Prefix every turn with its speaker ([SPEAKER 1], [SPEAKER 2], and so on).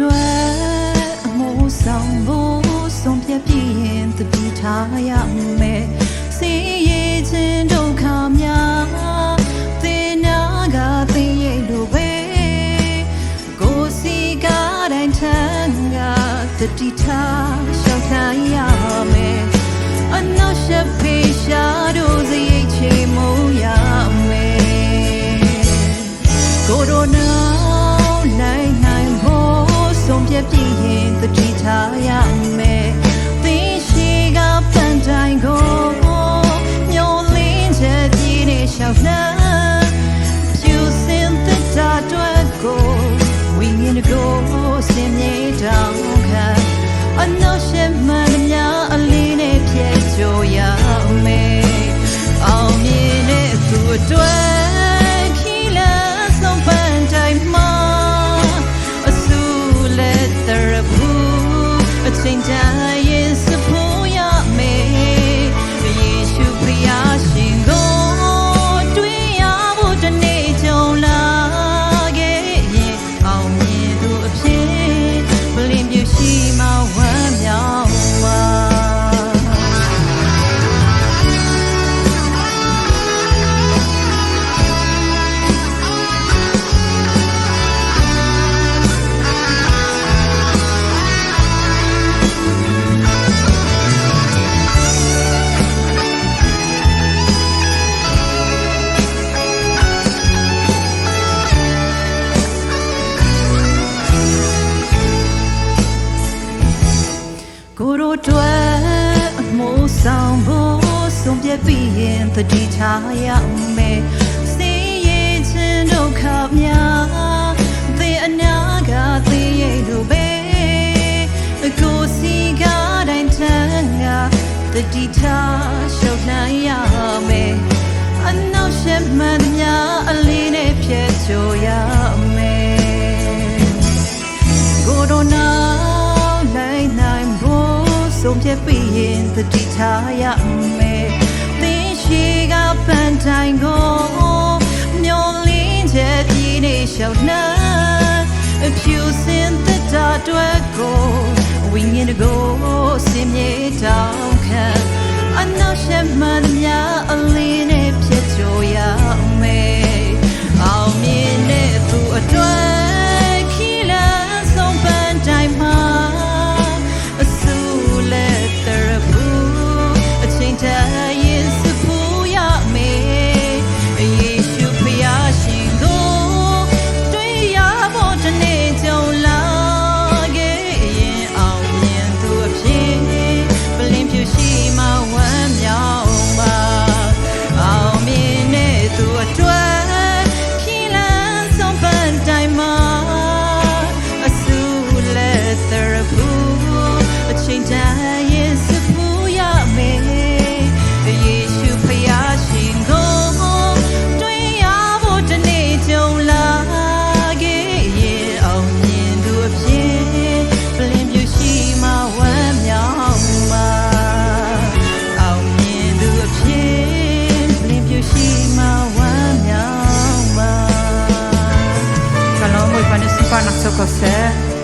[SPEAKER 1] အတွက်အမိုးဆောင်ဖို့ဆုံးဖြတ်ပြရင်တတိထားရမယ်စီရင်ခြင်းဒုက္ခများသင်နာကသိရဲ့လိုပဲကိုယ်စီကားတိုင်းထန်ကတတိထားရှောက်ခံရမယ်အနောက်ရှက်ဖေးရှာတို့စရိတ်ချေမိုးရမယ်ကိုရိုနာနိုင်နိုင်ဖို့ဆုံးဖြတ်ပြရင်တတိထားရမယ်သင်ရှိကပန်းတိုင်းကိုညှို့လင်းချက်ပြည့်နေရှောက်နှံဖြူစင်သက်တာတွေ့ကိုဝိညာဉ်ကိုစင်မြေတောင်းခံအနောက်ရှက်မှန်များအလေးနဲ့ပြည့်ကြရမယ်အောင်မြင်တဲ့သူအတွက်ခီးလန်းဆုံးပန်းတိုင်းမှာအဆူလက်တရဘူးအချိန်တိုင်းရင်စဖို့ရမယ်ယေရှုဖျားရှင်ကိုတွေ့ရဖို့တနေ့ကြုံလာခဲ့ရင်အောင်မြင်သူအဖြစ်ဘလင်းပြရှိမှဝမ်းမြောက်မှာကိုရိုတွေ့အမိုးဆောင်ဖို့ဆုံးဖြတ်ပြီးရင်တတိထားရမယ်စီရင်ခြင်းဒုက္ခများသင်အနာကသိရဲ့လိုပဲကိုယ်စီကားတိုင်းထန်ကတတိထားရှောက်နိုင်ရမယ်အနောက်ရှက်မှန်များအလေးနဲ့ဖြတ်ကျော်ရမယ်ကိုရိုနာနိုင်နိုင်ဆုံးဖြတ်ပြီးရင်တတိထားရမယ်သင်ရှိကပန်းတိုင်းကိုမျောလင်းချက်ပြည့်နေရှောက်နှံဖြူစင်သက်တာတွေ့ကိုဝိညာဉ်ကိုစင်မြေတောင်းခံအနောက်ရှက်မှန်များအလေးနဲ့ဖြတ်ကျော်ရမယ်အောင်မြင်တဲ့သူအတွက်ခီးလန်းဆုံးပန်းတိုင်းမှာတိုင်းစဖူးရမယ်ယေရှုဖျားရှင်ကိုတွေ့ရဖို့တနေ့ကြုံလာခဲ့ရင်အောင်မြင်သူအဖြစ်ပလင်းဖြူရှိမှဝမ်းမြောက်မှာအောင်မြင်တဲ့သူအတွက်ခီးလန်းဆုံးပန်းတိုင်းမှာအဆူလက်တရဘူးအချိန်တိုင်းစဖူးရမယ်ယေရှုဖျားရှင်ကိုတွေ့ရဖို့တနေ့ကြုံလာခဲ့ရင်အောင်မြင်သူအဖြစ်ပလင်းပြရှိမှဝမ်းမြောက်မှာအောင်မြင်သူအဖြစ်ပလင်းပြရှိမှဝမ်းမြောက်မှာ Shalom, muy buenas y buenas noches.